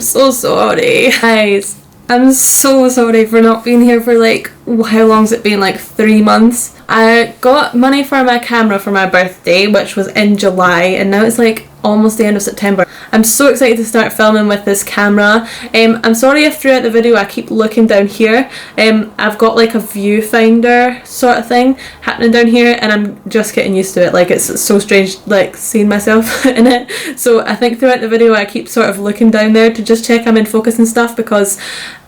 So sorry. Guys, I'm so sorry for not being here for like, how long's it been? Like 3 months. I got money for my camera for my birthday, which was in July, and now it's like almost the end of September. I'm so excited to start filming with this camera. I'm sorry if throughout the video I keep looking down here. I've got like a viewfinder sort of thing happening down here, and I'm just getting used to it. Like, it's so strange like seeing myself in it. So I think throughout the video I keep sort of looking down there to just check I'm in focus and stuff, because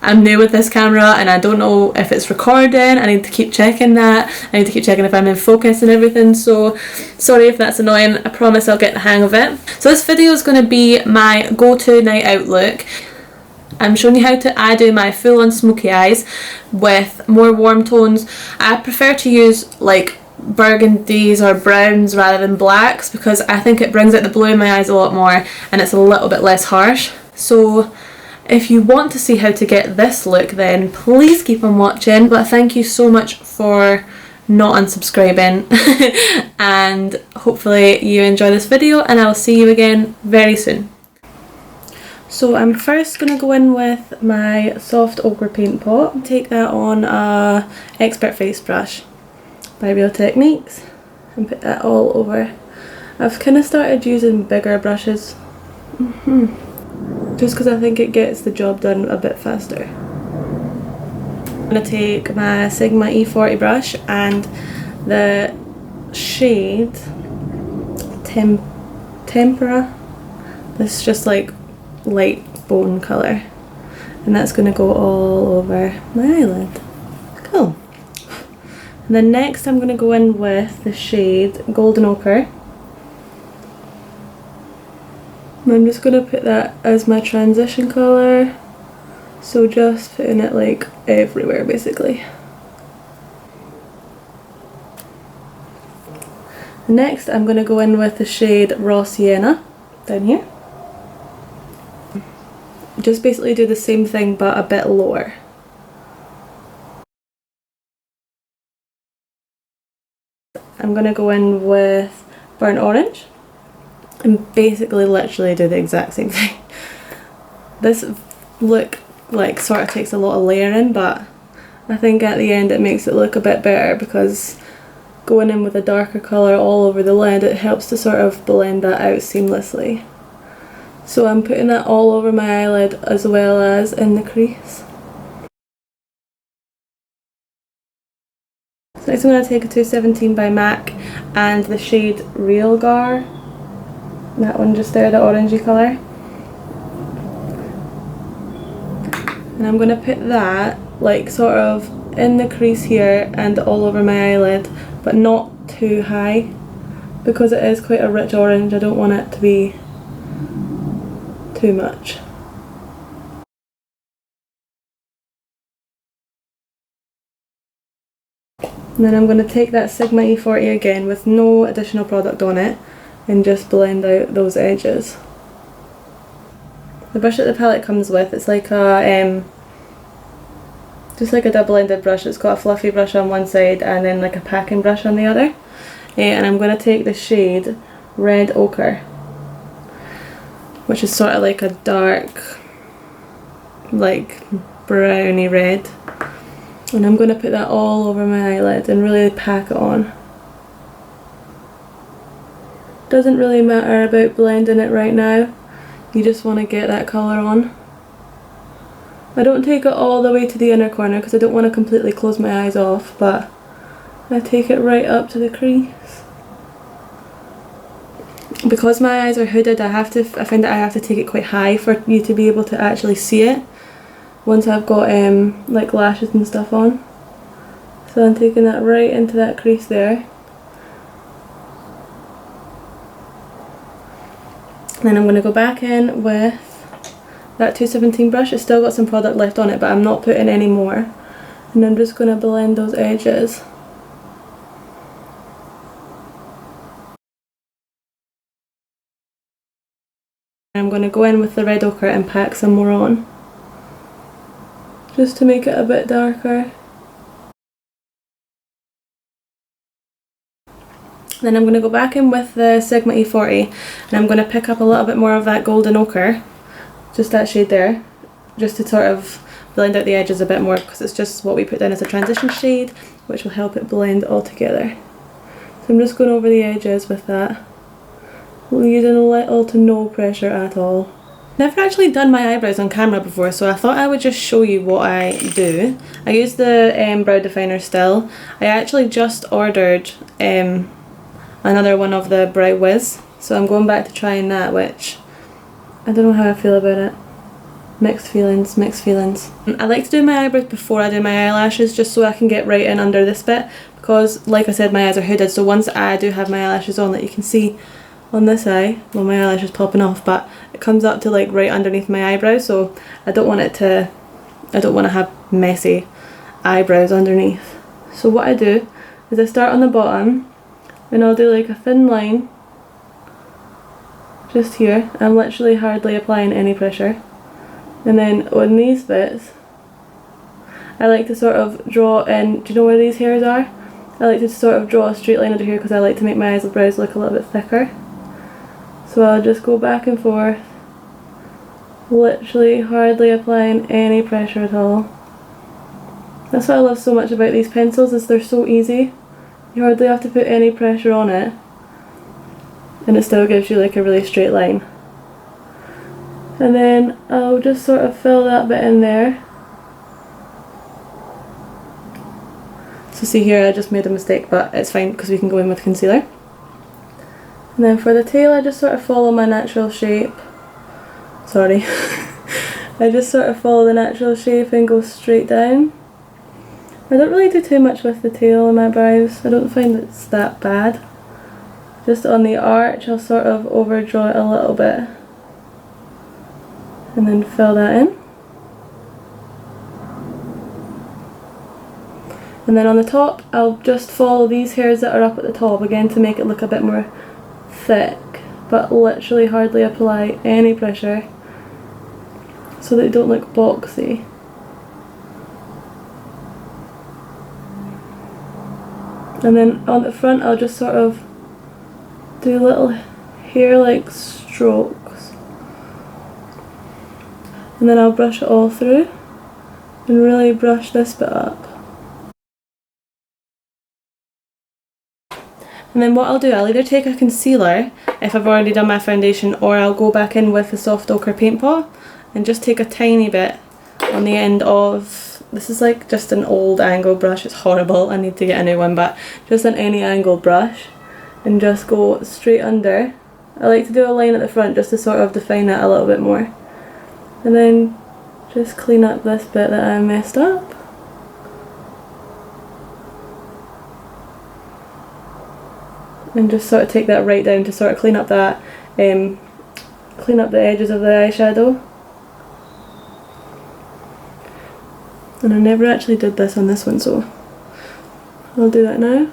I'm new with this camera and I don't know if it's recording. I need to keep checking that. I need to keep checking if I'm in focus and everything, so sorry if that's annoying. I promise I'll get the hang of it. So this video is going to be my go-to night out look. I'm showing you how I do my full-on smoky eyes with more warm tones. I prefer to use like burgundies or browns rather than blacks, because I think it brings out the blue in my eyes a lot more and it's a little bit less harsh. So if you want to see how to get this look, then please keep on watching. But thank you so much for not unsubscribing and hopefully you enjoy this video, and I'll see you again very soon. So I'm first going to go in with my soft ochre paint pot. Take that on a expert face brush by Real Techniques and put that all over. I've kind of started using bigger brushes just because I think it gets the job done a bit faster. I'm going to take my Sigma E40 brush and the shade Tempera. This is just like light bone colour, and that's going to go all over my eyelid. Cool. And then next I'm going to go in with the shade Golden Ochre. And I'm just going to put that as my transition colour, so just putting it like everywhere basically. Next I'm going to go in with the shade Raw Sienna down here. Just basically do the same thing but a bit lower. I'm going to go in with Burnt Orange and basically literally do the exact same thing. This look like sort of takes a lot of layering, but I think at the end it makes it look a bit better, because going in with a darker colour all over the lid, it helps to sort of blend that out seamlessly. So I'm putting that all over my eyelid as well as in the crease. So next I'm going to take a 217 by MAC and the shade Real Gar. That one just there, the orangey colour. And I'm going to put that like sort of in the crease here and all over my eyelid, but not too high, because it is quite a rich orange. I don't want it to be too much. And then I'm going to take that Sigma E40 again with no additional product on it and just blend out those edges. The brush that the palette comes with, it's like a just like a double-ended brush. It's got a fluffy brush on one side and then like a packing brush on the other. And I'm going to take the shade Red Ochre, which is sort of like a dark, like browny red. And I'm going to put that all over my eyelid and really pack it on. Doesn't really matter about blending it right now. You just want to get that colour on. I don't take it all the way to the inner corner because I don't want to completely close my eyes off, but I take it right up to the crease. Because my eyes are hooded, I find that I have to take it quite high for you to be able to actually see it once I've got like lashes and stuff on. So I'm taking that right into that crease there. Then I'm going to go back in with that 217 brush. It's still got some product left on it, but I'm not putting any more. And I'm just going to blend those edges. I'm going to go in with the Red Ochre and pack some more on, just to make it a bit darker. Then I'm going to go back in with the Sigma E40 and I'm going to pick up a little bit more of that Golden Ochre just that shade there, just to sort of blend out the edges a bit more, because it's just what we put down as a transition shade, which will help it blend all together. So I'm just going over the edges with that, using little to no pressure at all. Never actually done my eyebrows on camera before, so I thought I would just show you what I do. I use the brow definer still. I actually just ordered another one of the Brow Wiz, so I'm going back to trying that, which I don't know how I feel about it. Mixed feelings, mixed feelings. I like to do my eyebrows before I do my eyelashes, just so I can get right in under this bit, because like I said, my eyes are hooded, so once I do have my eyelashes on, that you can see on this eye, well, my eyelash is popping off, but it comes up to like right underneath my eyebrow, so I don't want to have messy eyebrows underneath. So what I do is I start on the bottom and I'll do like a thin line just here. I'm literally hardly applying any pressure, and then on these bits I like to sort of draw in. Do you know where these hairs are? I like to sort of draw a straight line under here because I like to make my eyebrows look a little bit thicker. So I'll just go back and forth, literally hardly applying any pressure at all. That's what I love so much about these pencils, is they're so easy. You hardly have to put any pressure on it, and it still gives you like a really straight line. And then I'll just sort of fill that bit in there. So see here, I just made a mistake, but it's fine because we can go in with concealer. And then for the tail, I just sort of follow my natural shape. Sorry. I just sort of follow the natural shape and go straight down. I don't really do too much with the tail in my brows. I don't find it's that bad. Just on the arch, I'll sort of overdraw it a little bit and then fill that in. And then on the top, I'll just follow these hairs that are up at the top again to make it look a bit more thick, but literally hardly apply any pressure so that they don't look boxy. And then on the front, I'll just sort of do little hair-like strokes, and then I'll brush it all through and really brush this bit up. And then what I'll do, I'll either take a concealer if I've already done my foundation, or I'll go back in with the soft ochre paint pot and just take a tiny bit on the end of, this is like just an old angle brush, it's horrible, I need to get a new one, but just an any angle brush, and just go straight under. I like to do a line at the front just to sort of define it a little bit more, and then just clean up this bit that I messed up. And just sort of take that right down to sort of clean up that, clean up the edges of the eyeshadow. And I never actually did this on this one, so I'll do that now.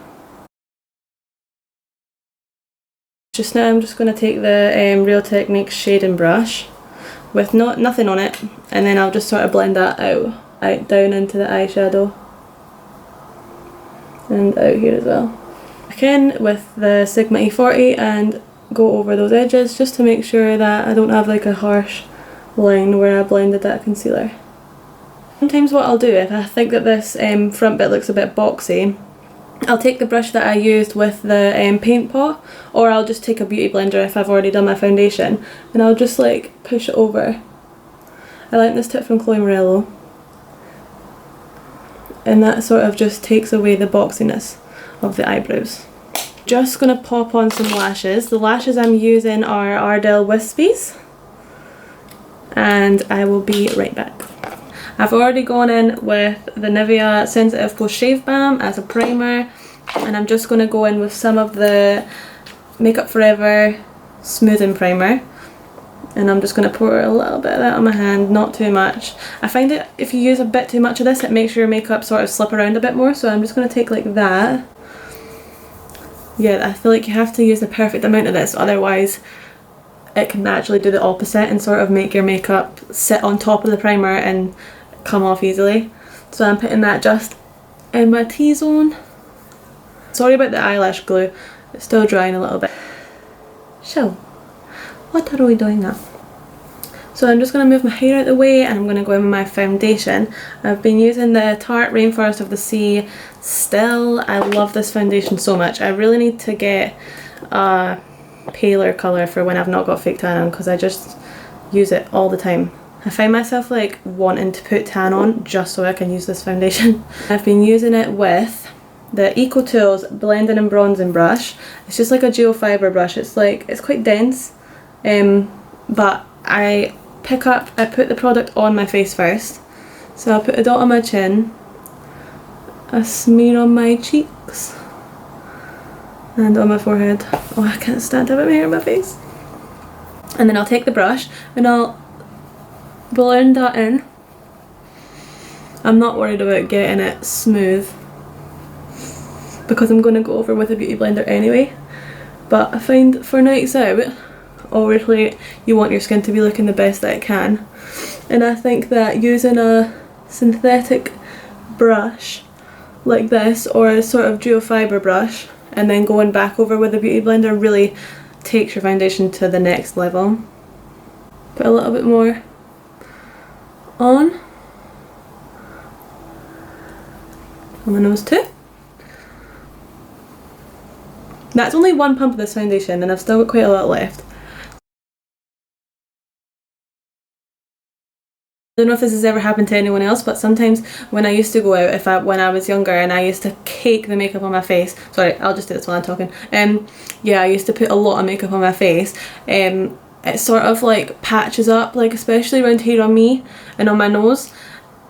Just now I'm just going to take the Real Techniques shading brush with nothing on it, and then I'll just sort of blend that out down into the eyeshadow and out here as well. Back in with the Sigma E40 and go over those edges just to make sure that I don't have like a harsh line where I blended that concealer. Sometimes what I'll do, if I think that this front bit looks a bit boxy, I'll take the brush that I used with the paint pot, or I'll just take a beauty blender if I've already done my foundation, and I'll just like push it over. I like this tip from Chloe Morello, and that sort of just takes away the boxiness of the eyebrows. Just gonna pop on some lashes. The lashes I'm using are Ardell Wispies, and I will be right back. I've already gone in with the Nivea Sensitive Post Shave Balm as a primer, and I'm just going to go in with some of the Makeup Forever Smoothing Primer, and I'm just going to pour a little bit of that on my hand, not too much. I find that if you use a bit too much of this, it makes your makeup sort of slip around a bit more, so I'm just going to take like that. Yeah, I feel like you have to use the perfect amount of this, otherwise it can actually do the opposite and sort of make your makeup sit on top of the primer and come off easily. So I'm putting that just in my T-zone. Sorry about the eyelash glue, it's still drying a little bit. So, what are we doing now? So I'm just going to move my hair out of the way and I'm going to go in with my foundation. I've been using the Tarte Rainforest of the Sea still. I love this foundation so much. I really need to get a paler colour for when I've not got fake tan on, because I just use it all the time. I find myself like wanting to put tan on just so I can use this foundation. I've been using it with the Eco Tools blending and bronzing brush. It's just like a geofiber brush. It's quite dense, but I put the product on my face first. So I'll put a dot on my chin, a smear on my cheeks, and on my forehead. Oh, I can't stand having my hair on my face. And then I'll take the brush and I'll blend that in. I'm not worried about getting it smooth because I'm going to go over with a beauty blender anyway. But I find for nights out, obviously you want your skin to be looking the best that it can, and I think that using a synthetic brush like this, or a sort of geofiber brush, and then going back over with a beauty blender really takes your foundation to the next level. Put a little bit more on my nose too. That's only one pump of this foundation and I've still got quite a lot left. I don't know if this has ever happened to anyone else, but sometimes when I used to go out, when I was younger and I used to cake the makeup on my face, sorry, I'll just do this while I'm talking, yeah, I used to put a lot of makeup on my face, it sort of like patches up, like especially around here on me and on my nose,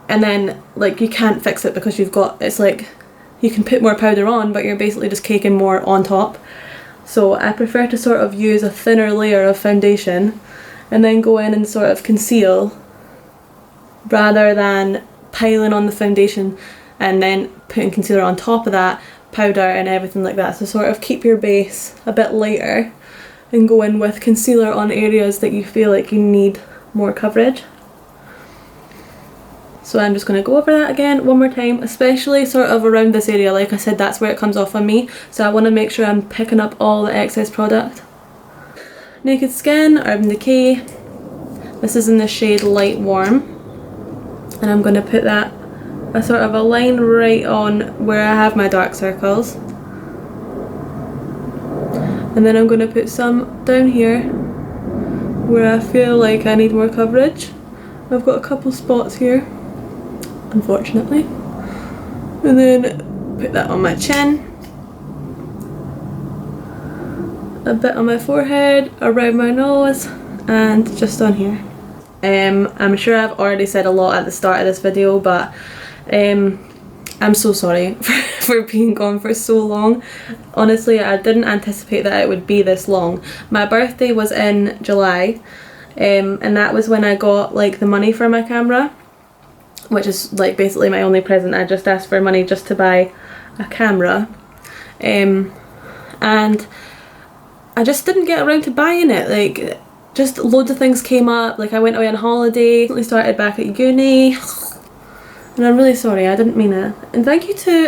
and then like you can't fix it because it's like you can put more powder on but you're basically just caking more on top. So I prefer to sort of use a thinner layer of foundation and then go in and sort of conceal, rather than piling on the foundation and then putting concealer on top of that, powder and everything like that. So sort of keep your base a bit lighter and go in with concealer on areas that you feel like you need more coverage. So I'm just going to go over that again one more time, especially sort of around this area. Like I said, that's where it comes off on me, so I want to make sure I'm picking up all the excess product. Naked Skin, Urban Decay. This is in the shade Light Warm. And I'm going to put that a sort of a line right on where I have my dark circles, and then I'm going to put some down here where I feel like I need more coverage. I've got a couple spots here, unfortunately, and then put that on my chin, a bit on my forehead, around my nose, and just on here. I'm sure I've already said a lot at the start of this video, but I'm so sorry for being gone for so long. Honestly, I didn't anticipate that it would be this long. My birthday was in July, and that was when I got like the money for my camera, which is like basically my only present. I just asked for money just to buy a camera, and I just didn't get around to buying it. Like, just loads of things came up, like I went away on holiday, recently started back at uni, and I'm really sorry, I didn't mean it. And thank you to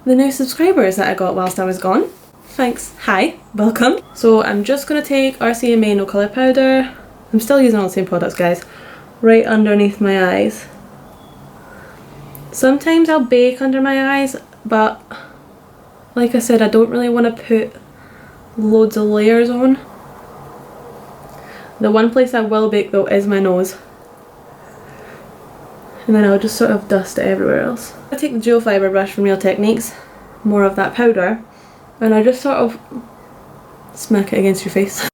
the new subscribers that I got whilst I was gone. Thanks. Hi, welcome. So I'm just going to take RCMA No Colour Powder, I'm still using all the same products guys, right underneath my eyes. Sometimes I'll bake under my eyes, but like I said, I don't really want to put loads of layers on. The one place I will bake though is my nose, and then I'll just sort of dust it everywhere else. I take the geofiber brush from Real Techniques, more of that powder, and I just sort of smack it against your face.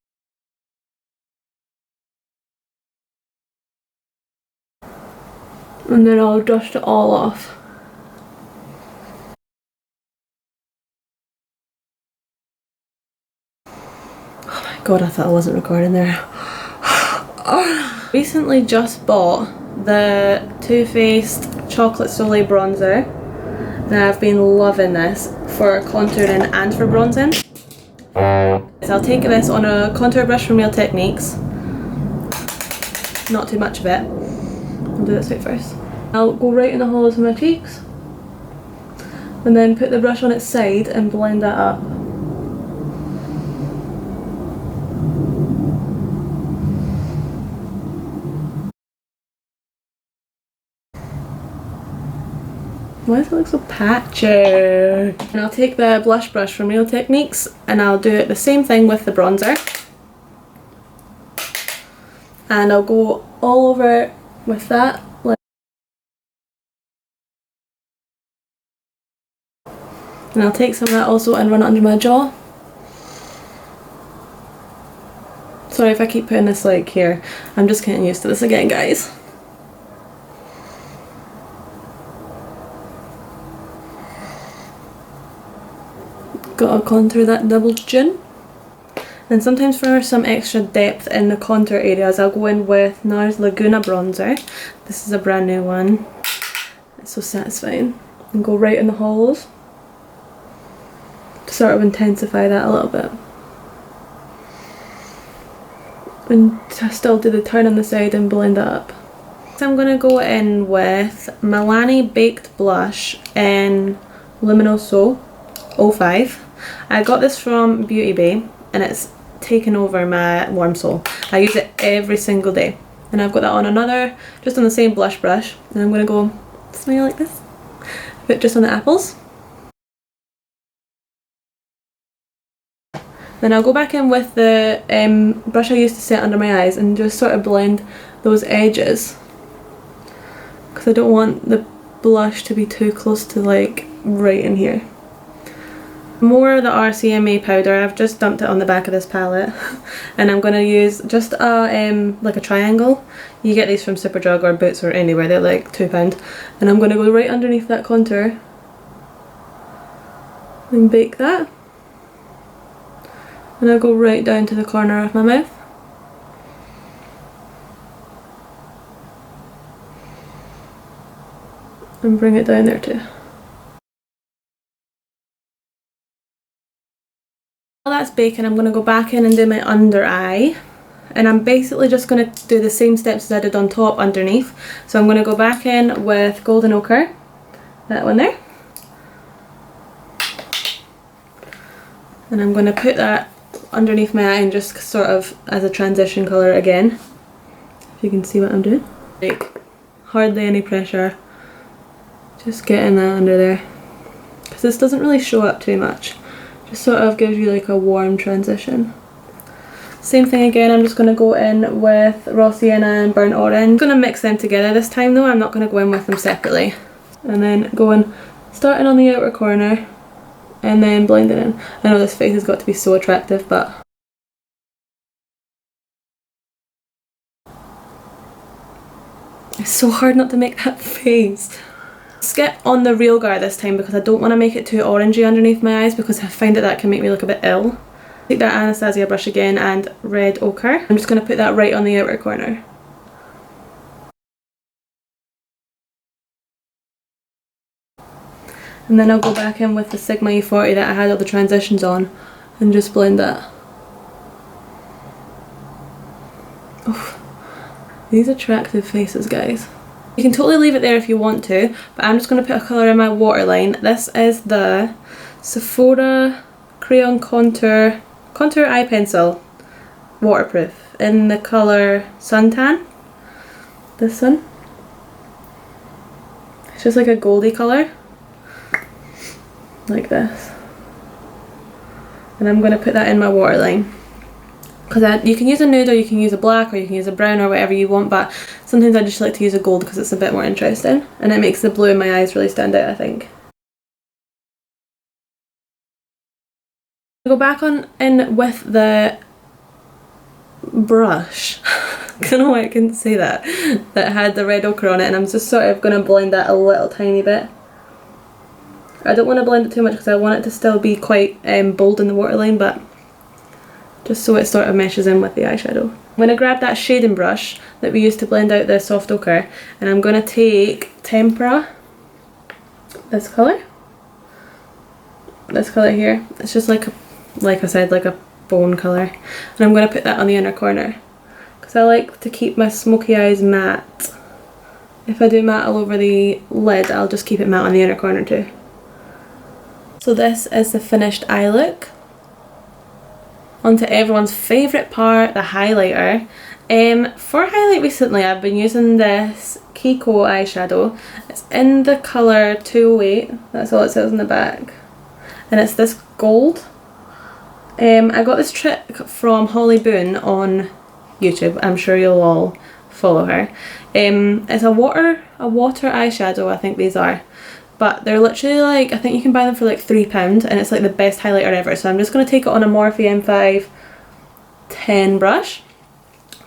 And then I'll dust it all off. Oh my god, I thought I wasn't recording there. Recently just bought the Too Faced Chocolate Soleil bronzer, and I've been loving this for contouring and for bronzing. So I'll take this on a contour brush from Real Techniques, not too much of it. I'll do this bit first. I'll go right in the hollows of my cheeks and then put the brush on its side and blend that up. Why does it look so patchy? And I'll take the blush brush from Real Techniques and I'll do it the same thing with the bronzer. And I'll go all over with that. And I'll take some of that also and run it under my jaw. Sorry if I keep putting this like here. I'm just getting used to this again, guys. Gotta contour that double chin. And sometimes for some extra depth in the contour areas, I'll go in with NARS Laguna bronzer. This is a brand new one. It's so satisfying. And go right in the hollows to sort of intensify that a little bit. And to still do the turn on the side and blend that up. So I'm going to go in with Milani Baked Blush in Luminoso 05. I got this from Beauty Bay and it's taken over my warm soul. I use it every single day. And I've got that on another, just on the same blush brush. And I'm going to go smile like this. Put just on the apples. Then I'll go back in with the brush I used to set under my eyes and just sort of blend those edges. Because I don't want the blush to be too close to like right in here. More of the RCMA powder, I've just dumped it on the back of this palette. And I'm going to use just a like a triangle. You get these from Superdrug or Boots or anywhere, they're like £2. And I'm going to go right underneath that contour and bake that. And I'll go right down to the corner of my mouth. And bring it down there too. While that's baking, I'm going to go back in and do my under eye. And I'm basically just going to do the same steps as I did on top underneath. So I'm going to go back in with Golden Ochre, that one there. And I'm going to put that underneath my eye and just sort of as a transition colour again. If you can see what I'm doing. Like, hardly any pressure. Just getting that under there. Because this doesn't really show up too much. Just sort of gives you like a warm transition. Same thing again, I'm just going to go in with Raw Sienna and Burnt Orange. I'm going to mix them together this time though, I'm not going to go in with them separately. And then going, starting on the outer corner and then blending in. I know this face has got to be so attractive, but it's so hard not to make that face. Skip on the Real Gar this time because I don't want to make it too orangey underneath my eyes because I find that can make me look a bit ill. Take that Anastasia brush again and Red Ochre. I'm just going to put that right on the outer corner. And then I'll go back in with the Sigma E40 that I had all the transitions on and just blend that. Oh, these attractive faces, guys. You can totally leave it there if you want to, but I'm just going to put a colour in my waterline. This is the Sephora Crayon Contour Eye Pencil Waterproof in the colour Suntan. This one. It's just like a goldy colour. Like this. And I'm going to put that in my waterline. Because you can use a nude or you can use a black or you can use a brown or whatever you want, but sometimes I just like to use a gold because it's a bit more interesting and it makes the blue in my eyes really stand out, I think. I go back on in with the brush, I don't know why I couldn't say that had the red ochre on it, and I'm just sort of going to blend that a little tiny bit. I don't want to blend it too much because I want it to still be quite bold in the waterline, but just so it sort of meshes in with the eyeshadow. I'm going to grab that shading brush that we used to blend out the soft ochre and I'm going to take Tempera, this colour here. It's just like I said, like a bone colour, and I'm going to put that on the inner corner because I like to keep my smoky eyes matte. If I do matte all over the lid, I'll just keep it matte on the inner corner too. So this is the finished eye look. On to everyone's favourite part, the highlighter. For highlight recently I've been using this Kiko eyeshadow. It's in the colour 208, that's all it says on the back. And it's this gold. I got this trick from Holly Boone on YouTube. I'm sure you'll all follow her. It's a water eyeshadow, I think these are. But they're literally like, I think you can buy them for like £3 and it's like the best highlighter ever. So I'm just going to take it on a Morphe M5 10 brush.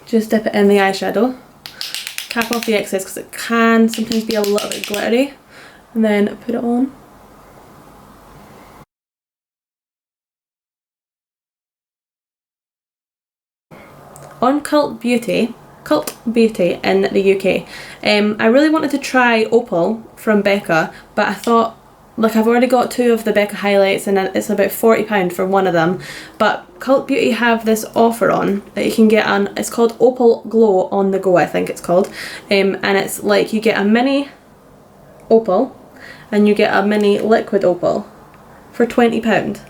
Just dip it in the eyeshadow. Cap off the excess because it can sometimes be a little bit glittery. And then put it on. On Cult Beauty in the UK. I really wanted to try Opal from Becca, but I thought, like, I've already got 2 of the Becca highlights and it's about £40 for one of them. But Cult Beauty have this offer on that you can get on, it's called Opal Glow on the Go, I think it's called. And it's like you get a mini opal and you get a mini liquid opal for £20.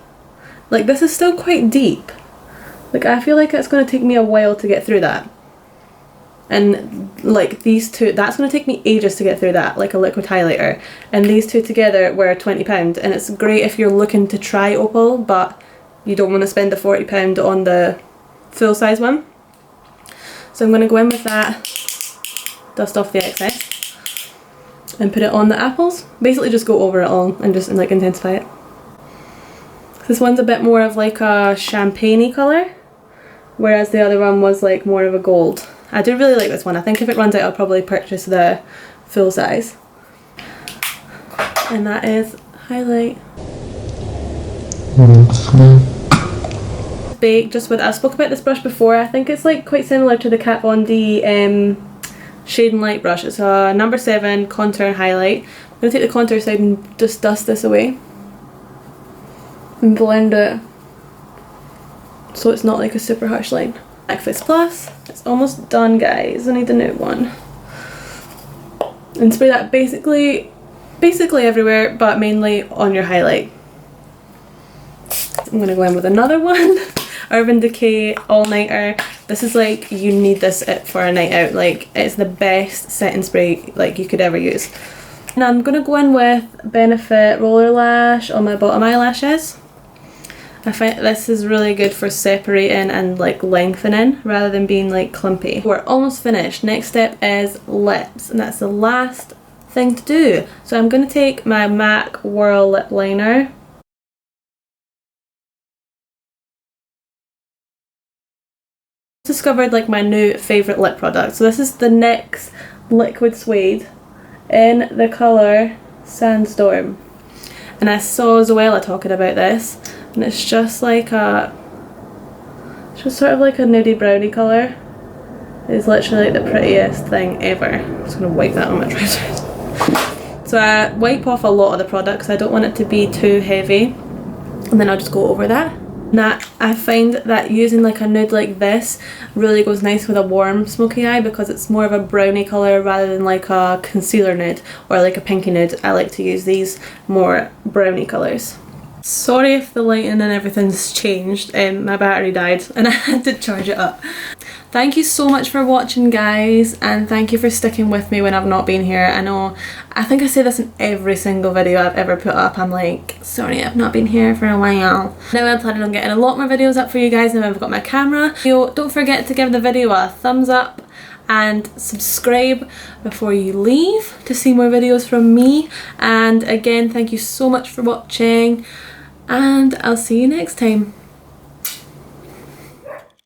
Like, this is still quite deep. Like, I feel like it's going to take me a while to get through that. And like these two, that's going to take me ages to get through that, like a liquid highlighter. And these two together were £20, and it's great if you're looking to try Opal but you don't want to spend the £40 on the full size one. So I'm going to go in with that, dust off the excess, and put it on the apples. Basically just go over it all and just like intensify it. This one's a bit more of like a champagne-y colour, whereas the other one was like more of a gold. I do really like this one. I think if it runs out I'll probably purchase the full size. And that is highlight. Bake just with, I spoke about this brush before, I think it's like quite similar to the Kat Von D Shade and Light brush. It's a number 7 contour and highlight. I'm going to take the contour side and just dust this away. And blend it so it's not like a super harsh line. Breakfast Plus, it's almost done guys, I need a new one. And spray that basically everywhere but mainly on your highlight. I'm gonna go in with another one. Urban Decay All Nighter. This is like, you need this for a night out, like it's the best setting spray like you could ever use. And I'm gonna go in with Benefit Roller Lash on my bottom eyelashes. I find this is really good for separating and like lengthening rather than being like clumpy. We're almost finished. Next step is lips, and that's the last thing to do. So I'm going to take my MAC Whirl Lip Liner. Discovered like my new favourite lip product. So this is the NYX Liquid Suede in the colour Sandstorm. And I saw Zoella talking about this. And it's just like a, it's just sort of like a nudie brownie colour. It's literally like the prettiest thing ever. I'm just going to wipe that on my trousers. So I wipe off a lot of the products. I don't want it to be too heavy. And then I'll just go over that. Now I find that using like a nude like this really goes nice with a warm smoky eye because it's more of a brownie colour rather than like a concealer nude or like a pinky nude. I like to use these more brownie colours. Sorry if the lighting and everything's changed, my battery died and I had to charge it up. Thank you so much for watching guys, and thank you for sticking with me when I've not been here. I know, I think I say this in every single video I've ever put up, I'm like, sorry I've not been here for a while. Now I'm planning on getting a lot more videos up for you guys now I've got my camera. So don't forget to give the video a thumbs up and subscribe before you leave to see more videos from me. And again, thank you so much for watching, and I'll see you next time.